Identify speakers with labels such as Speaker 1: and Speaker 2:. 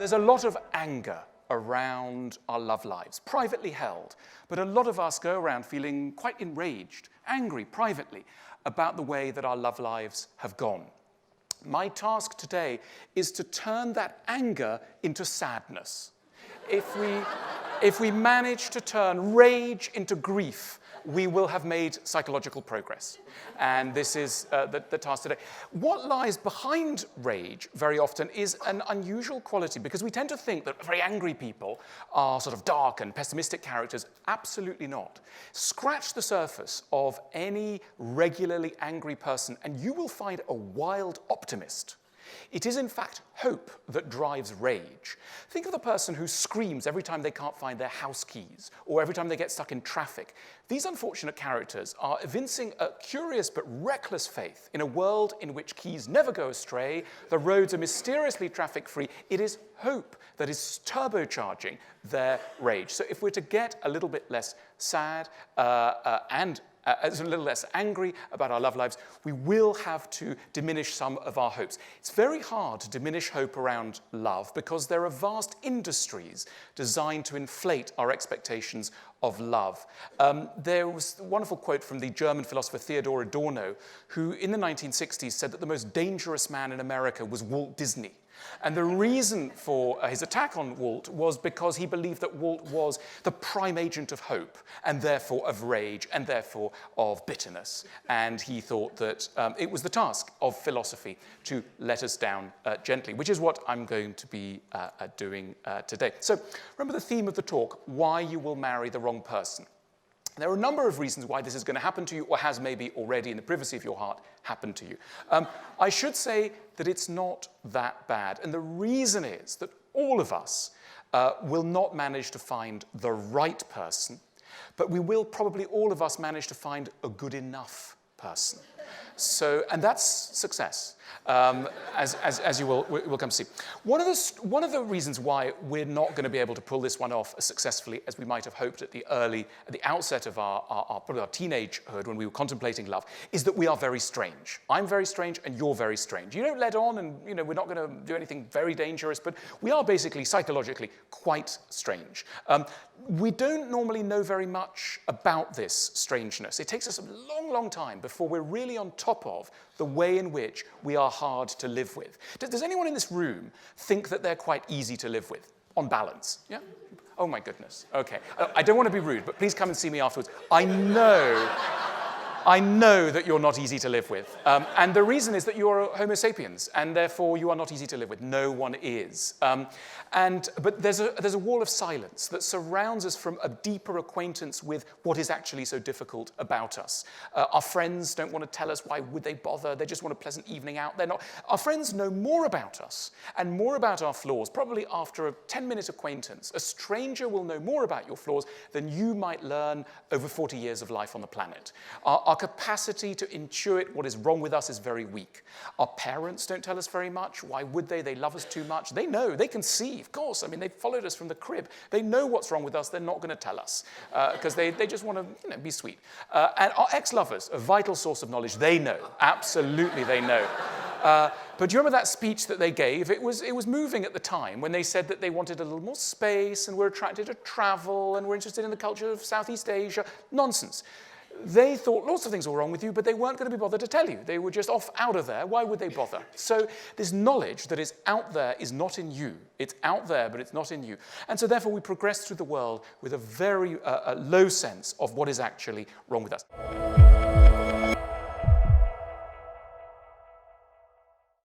Speaker 1: There's a lot of anger around our love lives, privately held, but a lot of us go around feeling quite enraged, angry privately about the way that our love lives have gone. My task today is to turn that anger into sadness. If we manage to turn rage into grief, we will have made psychological progress. And this is the task today. What lies behind rage very often is an unusual quality, because we tend to think that very angry people are sort of dark and pessimistic characters. Absolutely not. Scratch the surface of any regularly angry person, and you will find a wild optimist. It is, in fact, hope that drives rage. Think of the person who screams every time they can't find their house keys, or every time they get stuck in traffic. These unfortunate characters are evincing a curious but reckless faith in a world in which keys never go astray, the roads are mysteriously traffic-free. It is hope that is turbocharging their rage. So if we're to get a little bit less sad and a little less angry about our love lives, we will have to diminish some of our hopes. It's very hard to diminish hope around love because there are vast industries designed to inflate our expectations of love. There was a wonderful quote from the German philosopher Theodor Adorno, who in the 1960s said that the most dangerous man in America was Walt Disney. And the reason for his attack on Walt was because he believed that Walt was the prime agent of hope, and therefore of rage, and therefore of bitterness. And he thought that it was the task of philosophy to let us down gently, which is what I'm going to be doing today. So remember the theme of the talk, why you will marry the wrong person. There are a number of reasons why this is going to happen to you, or has maybe already in the privacy of your heart happened to you. I should say that it's not that bad. And the reason is that all of us will not manage to find the right person, but we will probably all of us manage to find a good enough person. So, and that's success, as you will come to see. One of the reasons why we're not going to be able to pull this one off as successfully as we might have hoped at the outset of probably our teenagehood when we were contemplating love, is that we are very strange. I'm very strange and you're very strange. You don't let on, and we're not going to do anything very dangerous, but we are basically psychologically quite strange. We don't normally know very much about this strangeness. It takes us a long, long time before we're really on top of the way in which we are hard to live with. Does anyone in this room think that they're quite easy to live with, on balance? Yeah? Oh my goodness. Okay. I don't want to be rude, but please come and see me afterwards. I know that you're not easy to live with. And the reason is that you are Homo sapiens, and therefore you are not easy to live with. No one is. But there's a wall of silence that surrounds us from a deeper acquaintance with what is actually so difficult about us. Our friends don't want to tell us, why would they bother? They just want a pleasant evening out. They're not. Our friends know more about us and more about our flaws, probably after a 10-minute acquaintance. A stranger will know more about your flaws than you might learn over 40 years of life on the planet. Our capacity to intuit what is wrong with us is very weak. Our parents don't tell us very much. Why would they? They love us too much. They know. They can see, of course. I mean, they followed us from the crib. They know what's wrong with us. They're not going to tell us because they just want to be sweet. And our ex-lovers, a vital source of knowledge, they know. Absolutely, they know. But do you remember that speech that they gave? It was moving at the time when they said that they wanted a little more space and were attracted to travel and were interested in the culture of Southeast Asia. Nonsense. They thought lots of things were wrong with you, but they weren't going to be bothered to tell you. They were just out of there. Why would they bother? So this knowledge that is out there is not in you. It's out there, but it's not in you. And so therefore we progress through the world with a very low sense of what is actually wrong with us.